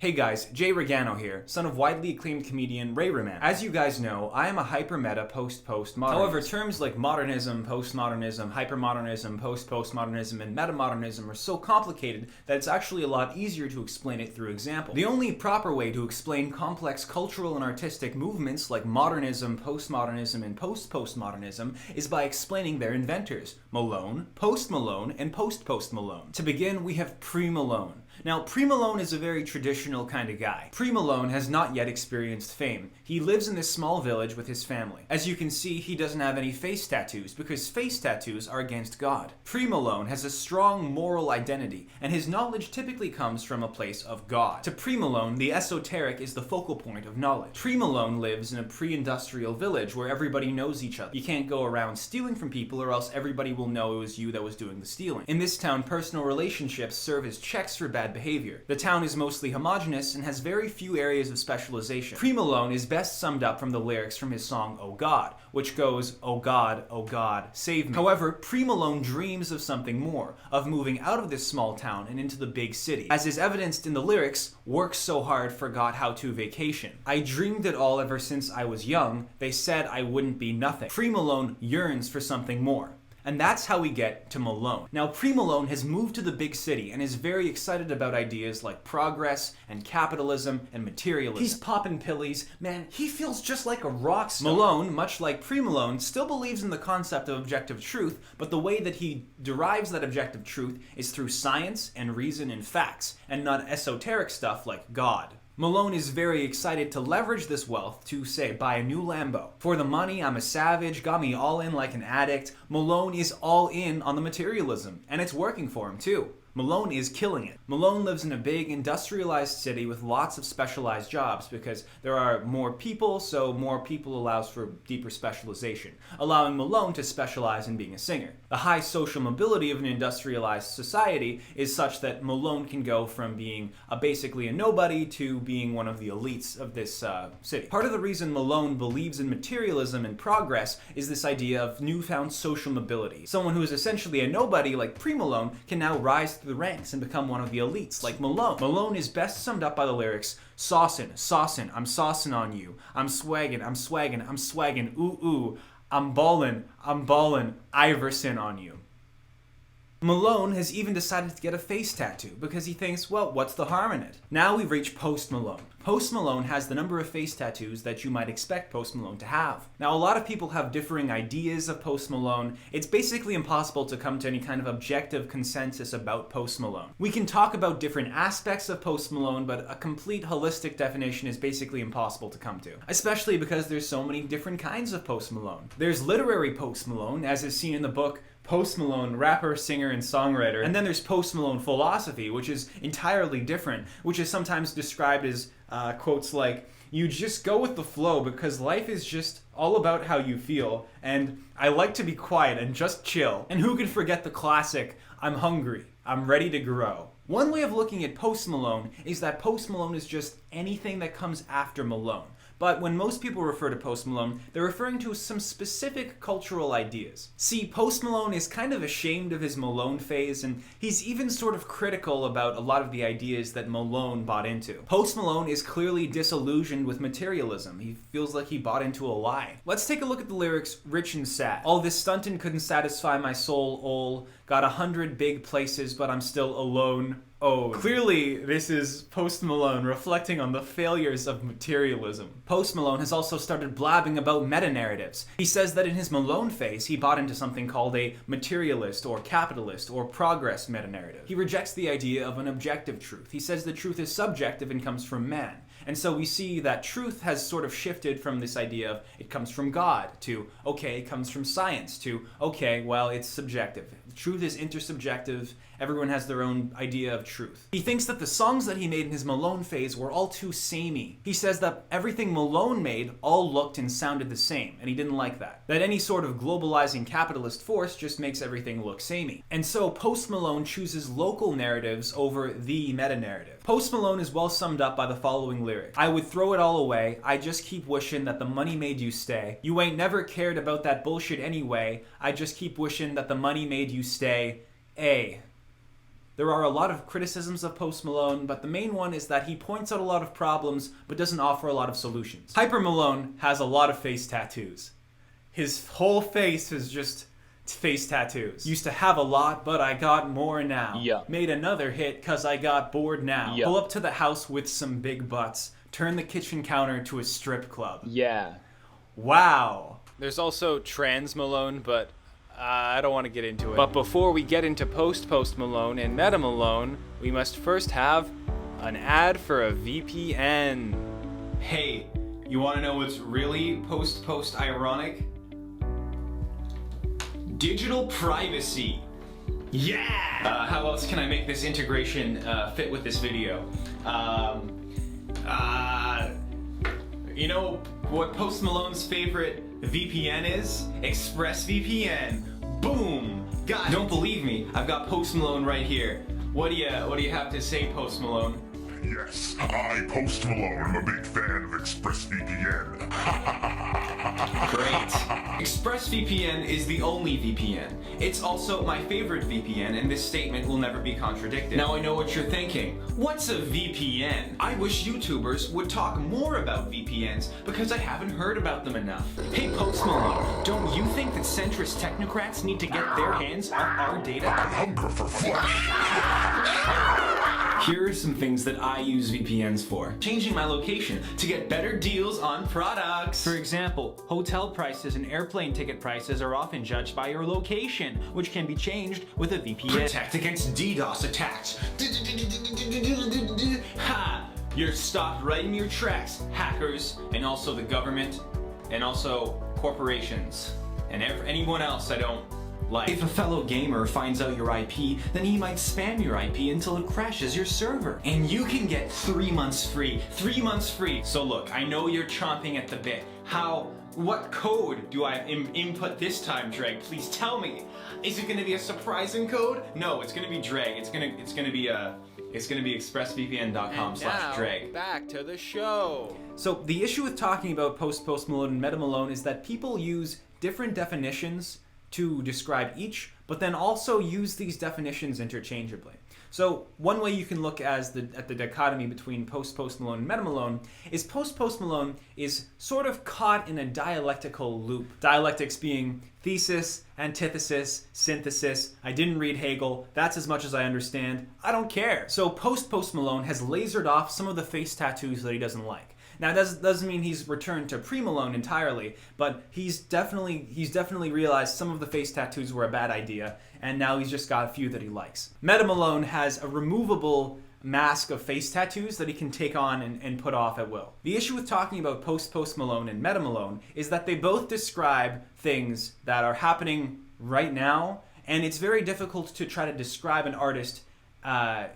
Hey guys, Jay Regano here, son of widely acclaimed comedian Ray Roman. As you guys know, I am a hyper-meta post-postmodernist. However, terms like modernism, post-modernism, hyper-modernism, post-postmodernism, and meta-modernism are so complicated that it's actually a lot easier to explain it through example. The only proper way to explain complex cultural and artistic movements like modernism, post-modernism, and post-postmodernism is by explaining their inventors, Malone, Post-Malone, and post-Post-Malone. To begin, we have Pre-Malone. Now, Pre-Malone is a very traditional kind of guy. Pre-Malone has not yet experienced fame. He lives in this small village with his family. As you can see, he doesn't have any face tattoos because face tattoos are against God. Pre-Malone has a strong moral identity, and his knowledge typically comes from a place of God. To Pre-Malone, the esoteric is the focal point of knowledge. Pre-Malone lives in a pre-industrial village where everybody knows each other. You can't go around stealing from people or else everybody will know it was you that was doing the stealing. In this town, personal relationships serve as checks for bad behavior. The town is mostly homogeneous and has very few areas of specialization. Pre-Malone is best summed up from the lyrics from his song Oh God, which goes, oh God, save me. However, Pre-Malone dreams of something more, of moving out of this small town and into the big city. As is evidenced in the lyrics, worked so hard, forgot how to vacation. I dreamed it all ever since I was young. They said I wouldn't be nothing. Pre-Malone yearns for something more. And that's how we get to Malone. Now, Pre-Malone has moved to the big city and is very excited about ideas like progress and capitalism and materialism. He's popping pillies. Man, he feels just like a rock star. Malone, much like Pre-Malone, still believes in the concept of objective truth, but the way that he derives that objective truth is through science and reason and facts, and not esoteric stuff like God. Malone is very excited to leverage this wealth to, say, buy a new Lambo. For the money, I'm a savage, got me all in like an addict. Malone is all in on the materialism, and it's working for him too. Malone is killing it. Malone lives in a big industrialized city with lots of specialized jobs because there are more people, so more people allows for deeper specialization, allowing Malone to specialize in being a singer. The high social mobility of an industrialized society is such that Malone can go from being basically a nobody to being one of the elites of this city. Part of the reason Malone believes in materialism and progress is this idea of newfound social mobility. Someone who is essentially a nobody like Pre-Malone can now rise through the ranks and become one of the elites, like Malone. Malone is best summed up by the lyrics, saucin', I'm saucin' on you. I'm swaggin', ooh, ooh. I'm ballin', Iverson on you. Malone has even decided to get a face tattoo because he thinks, well, what's the harm in it? Now we've reached Post-Malone. Post-Malone has the number of face tattoos that you might expect Post-Malone to have. Now, a lot of people have differing ideas of Post-Malone. It's basically impossible to come to any kind of objective consensus about Post-Malone. We can talk about different aspects of Post-Malone, but a complete holistic definition is basically impossible to come to, especially because there's so many different kinds of Post-Malone. There's literary Post-Malone, as is seen in the book Post-Malone, rapper, singer, and songwriter. And then there's Post-Malone philosophy, which is entirely different, which is sometimes described as quotes like, you just go with the flow because life is just all about how you feel, and I like to be quiet and just chill. And who could forget the classic, I'm hungry, I'm ready to grow. One way of looking at Post-Malone is that Post-Malone is just anything that comes after Malone. But when most people refer to Post-Malone, they're referring to some specific cultural ideas. See, Post-Malone is kind of ashamed of his Malone phase, and he's even sort of critical about a lot of the ideas that Malone bought into. Post-Malone is clearly disillusioned with materialism. He feels like he bought into a lie. Let's take a look at the lyrics Rich and Sad. All this stuntin' couldn't satisfy my soul, ol'. Got 100 big places, but I'm still alone. Oh, clearly this is Post-Malone reflecting on the failures of materialism. Post-Malone has also started blabbing about meta-narratives. He says that in his Malone phase, he bought into something called a materialist or capitalist or progress meta-narrative. He rejects the idea of an objective truth. He says the truth is subjective and comes from man. And so we see that truth has sort of shifted from this idea of it comes from God to, okay, it comes from science to, okay, well, it's subjective. Truth is intersubjective. Everyone has their own idea of truth. He thinks that the songs that he made in his Malone phase were all too samey. He says that everything Malone made all looked and sounded the same, and he didn't like that. That any sort of globalizing capitalist force just makes everything look samey. And so Post-Malone chooses local narratives over the meta-narrative. Post-Malone is well summed up by the following lyric. I would throw it all away, I just keep wishing that the money made you stay. You ain't never cared about that bullshit anyway, I just keep wishing that the money made you stay. There are a lot of criticisms of Post-Malone, but the main one is that he points out a lot of problems, but doesn't offer a lot of solutions. Hyper-Malone has a lot of face tattoos. His whole face is just face tattoos. Used to have a lot, but I got more now. Yeah. Made another hit cause I got bored now. Yeah. Pull up to the house with some big butts. Turn the kitchen counter to a strip club. Yeah. Wow. There's also Trans-Malone, but I don't want to get into it. But before we get into Post-Malone and Meta-Malone, we must first have an ad for a VPN. Hey, you want to know what's really post ironic? Digital privacy. Yeah! How else can I make this integration fit with this video? You know what Post Malone's favorite VPN is? ExpressVPN. Boom! Guys, don't believe me? I've got Post Malone right here. What do you have to say, Post Malone? Yes, I, Post Malone, am a big fan of ExpressVPN. Great. ExpressVPN is the only VPN. It's also my favorite VPN, and this statement will never be contradicted. Now I know what you're thinking. What's a VPN? I wish YouTubers would talk more about VPNs because I haven't heard about them enough. Hey Post Malone, don't you think that centrist technocrats need to get their hands on our data? I hunger for flesh. Here are some things that I use VPNs for. Changing my location to get better deals on products. For example, hotel prices and airplane ticket prices are often judged by your location, which can be changed with a VPN. Protect against DDoS attacks. Ha! You're stopped right in your tracks, hackers, and also the government, and also corporations, and anyone else I don't like. If a fellow gamer finds out your IP, then he might spam your IP until it crashes your server. And you can get 3 months free. 3 months free. So look, I know you're chomping at the bit. What code do I input this time, Dreg? Please tell me. Is it gonna be a surprising code? No, it's gonna be Dreg. It's gonna be expressvpn.com/Dreg. Back to the show. So the issue with talking about Post-Malone and Meta-Malone is that people use different definitions to describe each, but then also use these definitions interchangeably. So one way you can look at the dichotomy between Post-Malone and Meta-Malone is Post-Malone is sort of caught in a dialectical loop. Dialectics being thesis, antithesis, synthesis. I didn't read Hegel. That's as much as I understand. I don't care. So Post-Malone has lasered off some of the face tattoos that he doesn't like. Now, that doesn't mean he's returned to Pre-Malone entirely, but he's definitely realized some of the face tattoos were a bad idea, and now he's just got a few that he likes. Meta-Malone has a removable mask of face tattoos that he can take on and put off at will. The issue with talking about Post-Malone and Meta-Malone is that they both describe things that are happening right now, and it's very difficult to try to describe an artist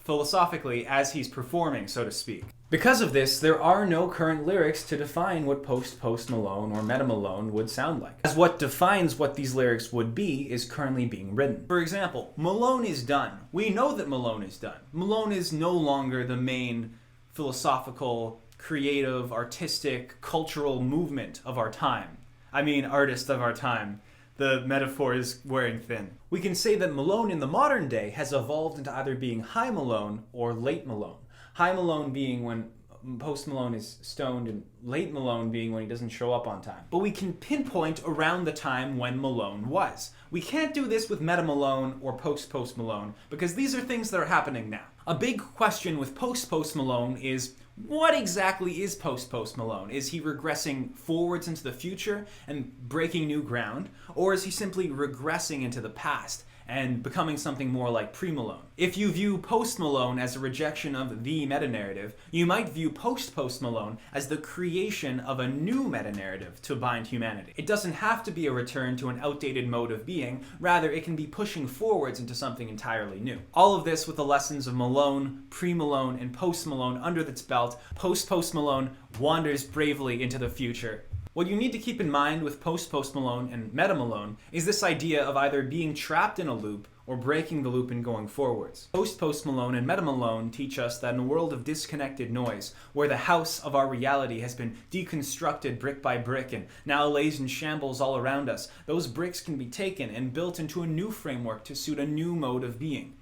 philosophically as he's performing, so to speak. Because of this, there are no current lyrics to define what Post-Malone or Meta-Malone would sound like, as what defines what these lyrics would be is currently being written. For example, Malone is done. We know that Malone is done. Malone is no longer the main philosophical, creative, artistic, cultural movement of our time. I mean, artist of our time. The metaphor is wearing thin. We can say that Malone in the modern day has evolved into either being High Malone or Late Malone. High Malone being when Post Malone is stoned, and Late Malone being when he doesn't show up on time. But we can pinpoint around the time when Malone was. We can't do this with Meta-Malone or Post Malone because these are things that are happening now. A big question with Post Malone is, what exactly is Post Malone? Is he regressing forwards into the future and breaking new ground? Or is he simply regressing into the past and becoming something more like Pre-Malone? If you view Post-Malone as a rejection of the meta-narrative, you might view Post-Malone as the creation of a new meta-narrative to bind humanity. It doesn't have to be a return to an outdated mode of being, rather it can be pushing forwards into something entirely new. All of this with the lessons of Malone, Pre-Malone, and Post-Malone under its belt, Post-Malone wanders bravely into the future. What you need to keep in mind with Post-Malone and Meta-Malone is this idea of either being trapped in a loop or breaking the loop and going forwards. Post-Malone and Meta-Malone teach us that in a world of disconnected noise, where the house of our reality has been deconstructed brick by brick and now lays in shambles all around us, those bricks can be taken and built into a new framework to suit a new mode of being.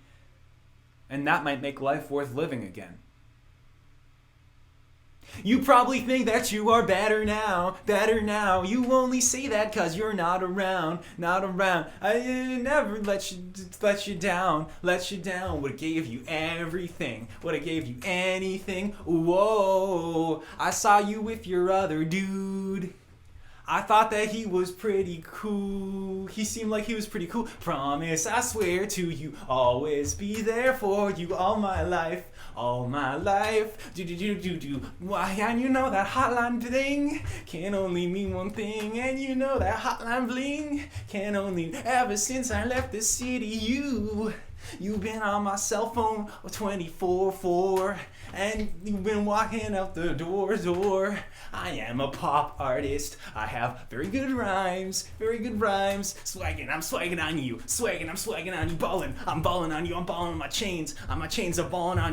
And that might make life worth living again. You probably think that you are better now, better now. You only say that cause you're not around, not around. I never let you down, let you down. Would've gave you everything, would've gave you anything. Whoa, I saw you with your other dude. I thought that he was pretty cool. He seemed like he was pretty cool. Promise, I swear to you, always be there for you all my life. All my life. Do. Why, and you know that hotline bling can only mean one thing. And you know that hotline bling can only ever since I left the city. You've been on my cell phone 24/4, and you've been walking out the door. I am a pop artist. I have very good rhymes. Swagging, I'm swagging on you. I'm swagging on you. Ballin', I'm balling on you. I'm balling on my chains. On my chains, I'm balling on you.